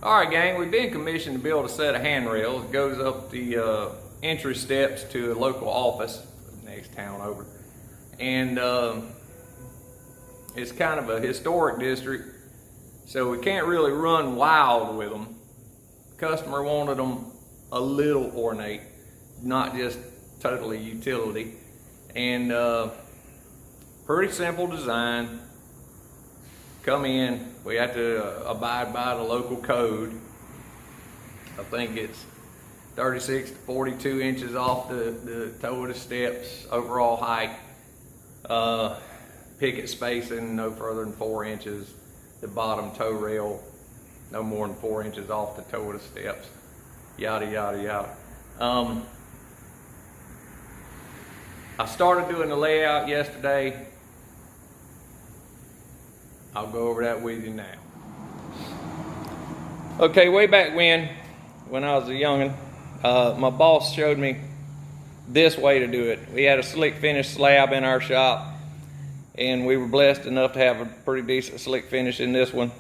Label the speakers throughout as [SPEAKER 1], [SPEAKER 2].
[SPEAKER 1] Alright gang, we've been commissioned to build a set of handrails. It goes up the entry steps to a local office next town over. And it's kind of a historic district, so we can't really run wild with them. Customer wanted them a little ornate, not just totally utility. And pretty simple design. Come in, we have to abide by the local code. I think it's 36 to 42 inches off the toe of the steps, overall height. Picket spacing no further than 4 inches. The bottom toe rail no more than 4 inches off the toe of the steps. Yada, yada, yada. I started doing the layout yesterday. I'll go over that with you now. Okay, way back when I was a youngin', my boss showed me this way to do it. We had a slick finish slab in our shop, and we were blessed enough to have a pretty decent slick finish in this one.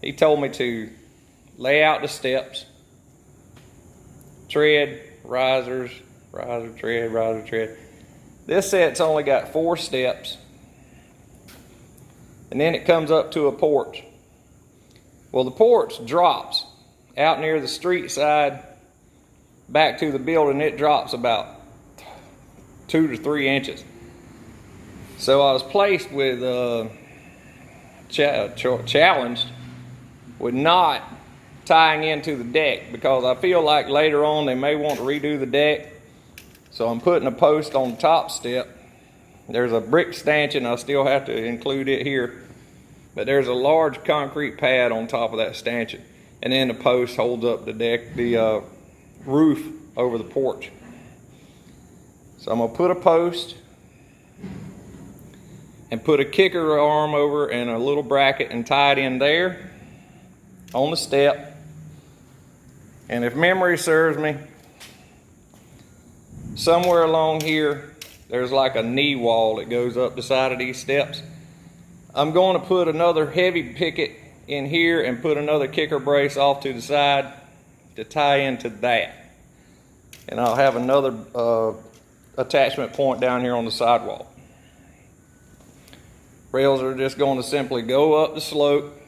[SPEAKER 1] He told me to lay out the steps, tread, risers, riser, tread, riser, tread. This set's only got 4 steps, and then it comes up to a porch. Well, the porch drops out near the street side back to the building. It drops about 2 to 3 inches. So I was placed with challenged with not tying into the deck, because I feel like later on they may want to redo the deck. So I'm putting a post on the top step. There's a brick stanchion, I still have to include it here, but there's a large concrete pad on top of that stanchion, and then the post holds up the deck, the roof over the porch. So I'm gonna put a post and put a kicker arm over and a little bracket and tie it in there on the step. And if memory serves me, somewhere along here there's like a knee wall that goes up the side of these steps. I'm going to put another heavy picket in here and put another kicker brace off to the side to tie into that. And I'll have another attachment point down here on the sidewall. Rails are just going to simply go up the slope,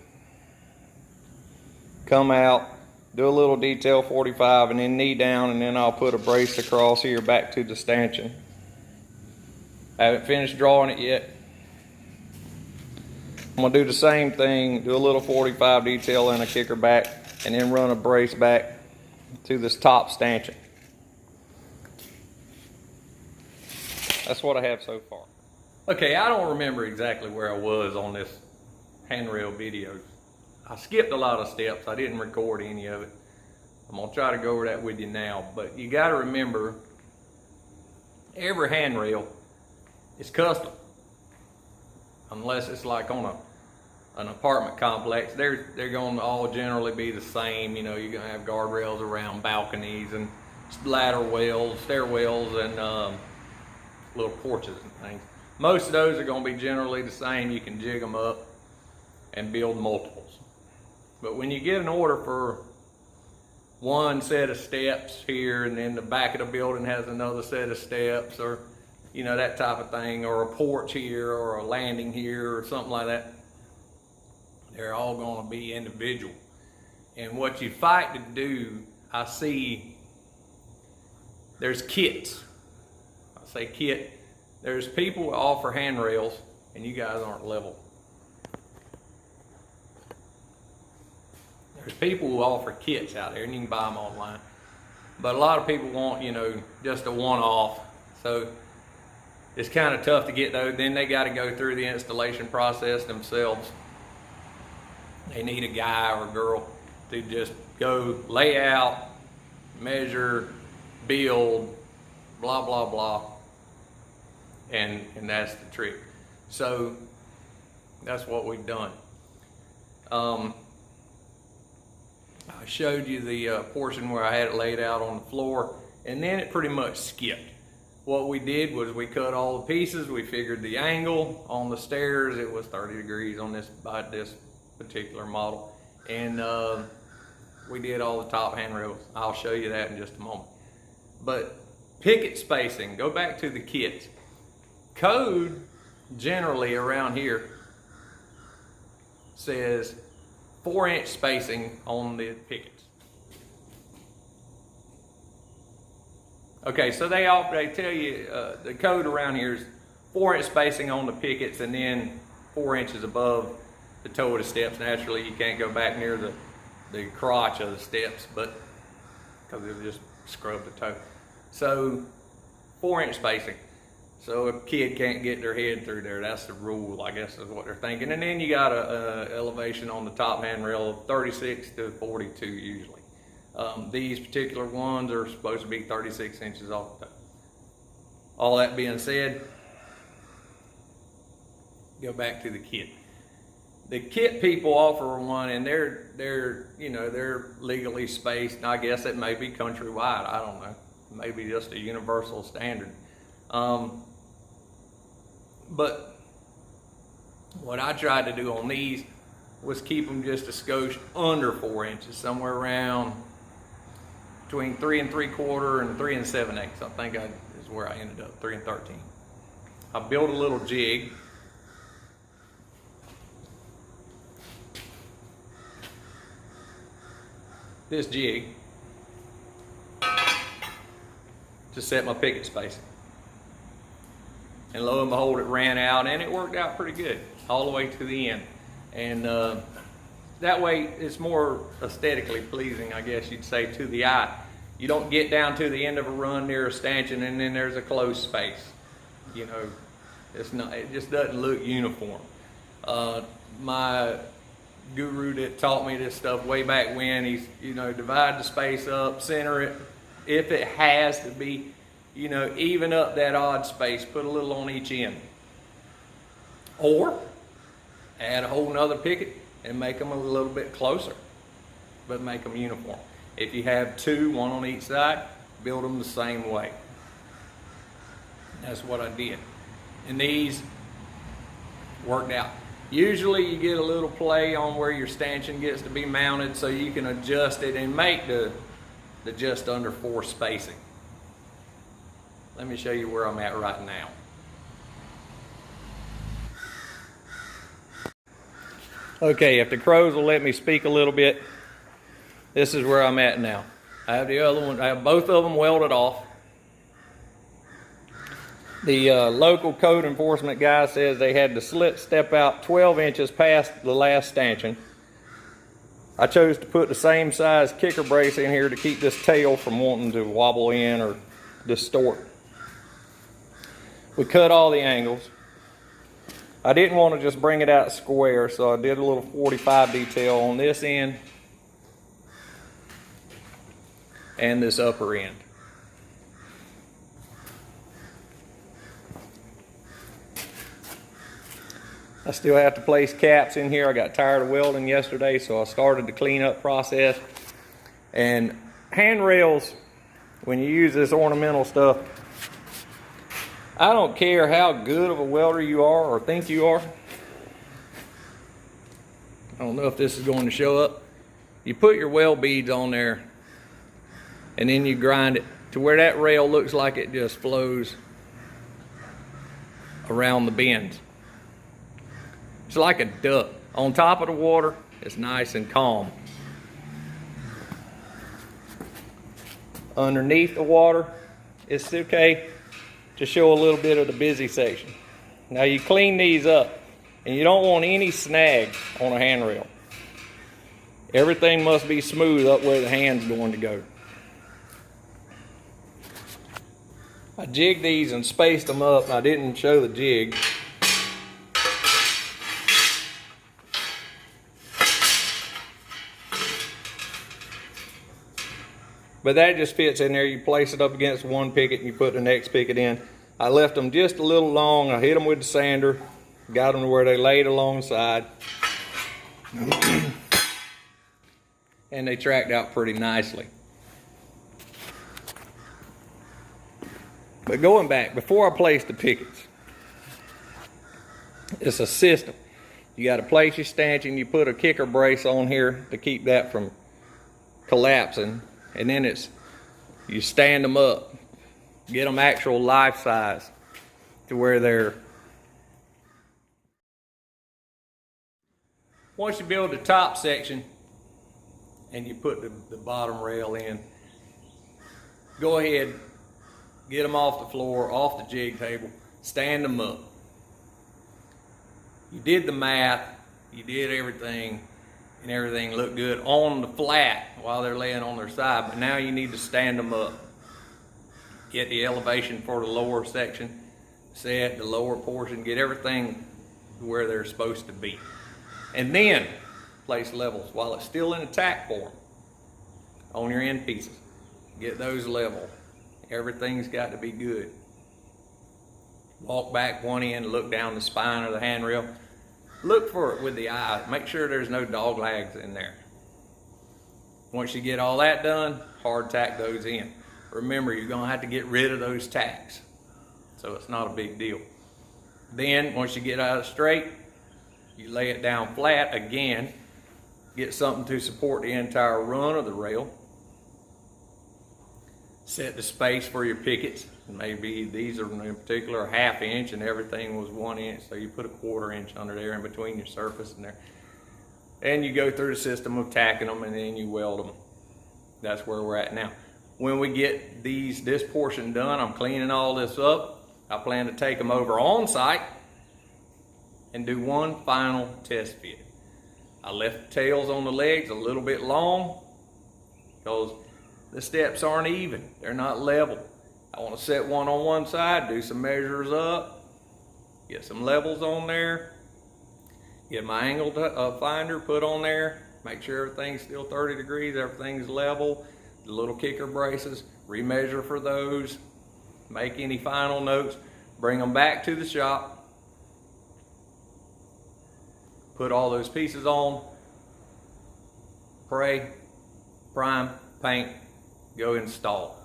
[SPEAKER 1] come out, do a little detail 45, and then knee down, and then I'll put a brace across here back to the stanchion. I haven't finished drawing it yet. I'm gonna do the same thing, do a little 45 detail and a kicker back, and then run a brace back to this top stanchion. That's what I have so far. Okay, I don't remember exactly where I was on this handrail video. I skipped a lot of steps. I didn't record any of it. I'm gonna try to go over that with you now, but you gotta remember, every handrail is custom. Unless it's like on an apartment complex, they're going to all generally be the same. You know, you're going to have guardrails around balconies and ladder wells, stairwells, and little porches and things. Most of those are going to be generally the same. You can jig them up and build multiples. But when you get an order for one set of steps here, and then the back of the building has another set of steps, or you know, that type of thing, or a porch here, or a landing here, or something like that, they're all going to be individual. And what you fight to do, I see there's kits. I say kit. There's people who offer handrails, and you guys aren't level. There's people who offer kits out there, and you can buy them online. But a lot of people want, you know, just a one-off. So it's kind of tough to get those. Then they got to go through the installation process themselves. They need a guy or a girl to just go lay out, measure, build, blah, blah, blah. And that's the trick. So that's what we've done. I showed you the portion where I had it laid out on the floor, and then it pretty much skipped. What we did was we cut all the pieces, we figured the angle on the stairs, it was 30 degrees on this, by this particular model. and we did all the top handrails. I'll show you that in just a moment. But picket spacing, go back to the kits. Code generally around here says 4-inch spacing on the pickets. Okay, so they tell you the code around here is 4-inch spacing on the pickets, and then 4 inches above the toe of the steps. Naturally, you can't go back near the crotch of the steps, but because it'll just scrub the toe. So 4-inch spacing. So a kid can't get their head through there. That's the rule, I guess, is what they're thinking. And then you got a elevation on the top handrail of 36 to 42 usually. These particular ones are supposed to be 36 inches off the toe. All that being said, go back to the kit. The kit people offer one, and they're legally spaced. And I guess it may be countrywide. I don't know. Maybe just a universal standard. But what I tried to do on these was keep them just a skosh under 4 inches, somewhere around between 3 3/4 and 3 7/8. I think is where I ended up, 3 13. I built a little jig. This jig to set my picket spacing. And lo and behold, it ran out, and it worked out pretty good all the way to the end. And that way it's more aesthetically pleasing, I guess you'd say, to the eye. You don't get down to the end of a run near a stanchion and then there's a closed space. You know, it just doesn't look uniform. My guru that taught me this stuff way back when, he's, divide the space up, center it. If it has to be, even up that odd space, put a little on each end. Or add a whole nother picket and make them a little bit closer, but make them uniform. If you have two, one on each side, build them the same way. That's what I did. And these worked out. Usually you get a little play on where your stanchion gets to be mounted, so you can adjust it and make the just under 4 spacing. Let me show you where I'm at right now. Okay, if the crows will let me speak a little bit, this is where I'm at now. I have the other one, I have both of them welded off. The local code enforcement guy says they had the slit step out 12 inches past the last stanchion. I chose to put the same size kicker brace in here to keep this tail from wanting to wobble in or distort. We cut all the angles. I didn't want to just bring it out square, so I did a little 45 detail on this end and this upper end. I still have to place caps in here. I got tired of welding yesterday, so I started the cleanup process. And handrails, when you use this ornamental stuff, I don't care how good of a welder you are or think you are. I don't know if this is going to show up. You put your weld beads on there, and then you grind it to where that rail looks like it just flows around the bends. It's like a duck. On top of the water, it's nice and calm. Underneath the water, it's okay to show a little bit of the busy section. Now you clean these up, and you don't want any snags on a handrail. Everything must be smooth up where the hand's going to go. I jigged these and spaced them up. I didn't show the jig. But that just fits in there. You place it up against one picket and you put the next picket in. I left them just a little long. I hit them with the sander, got them to where they laid alongside. And they tracked out pretty nicely. But going back, before I placed the pickets, it's a system. You got to place your stanchion. You put a kicker brace on here to keep that from collapsing, and then you stand them up, get them actual life size to where they're. Once you build the top section and you put the bottom rail in, go ahead, get them off the floor, off the jig table, stand them up. You did the math, you did everything, and everything looked good on the flat while they're laying on their side, but now you need to stand them up. Get the elevation for the lower section set, the lower portion, get everything where they're supposed to be. And then place levels while it's still in attack form on your end pieces. Get those level. Everything's got to be good. Walk back one end, look down the spine of the handrail. Look for it with the eye. Make sure there's no dog legs in there. Once you get all that done, hard tack those in. Remember, you're going to have to get rid of those tacks, so it's not a big deal. Then, once you get out of straight, you lay it down flat again. Get something to support the entire run of the rail. Set the space for your pickets. Maybe these are in particular a 1/2 inch and everything was 1 inch, so you put a 1/4 inch under there in between your surface and there. And you go through the system of tacking them, and then you weld them. That's where we're at now. When we get this portion done, I'm cleaning all this up. I plan to take them over on site and do one final test fit. I left the tails on the legs a little bit long because the steps aren't even. They're not level. I want to set one on one side, do some measures up, get some levels on there, get my angle finder put on there, make sure everything's still 30 degrees, everything's level, the little kicker braces, remeasure for those, make any final notes, bring them back to the shop, put all those pieces on, pray, prime, paint, go install.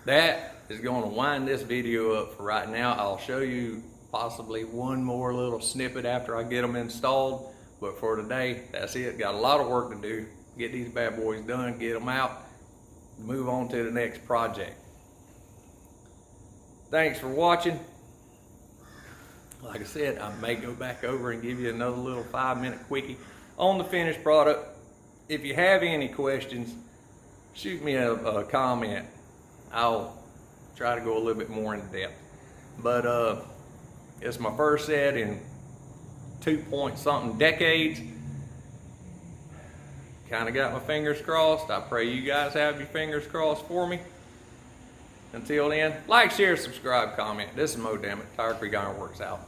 [SPEAKER 1] That is going to wind this video up for right now. I'll show you possibly one more little snippet after I get them installed, but for today, that's it. Got a lot of work to do. Get these bad boys done, get them out, move on to the next project. Thanks for watching. Like I said, I may go back over and give you another little 5-minute quickie on the finished product. If you have any questions, shoot me a comment. I'll try to go a little bit more into depth. But it's my first set in 2-point-something decades. Kind of got my fingers crossed. I pray you guys have your fingers crossed for me. Until then, like, share, subscribe, comment. This is Mo Dammit, Tire Creek Iron Works out.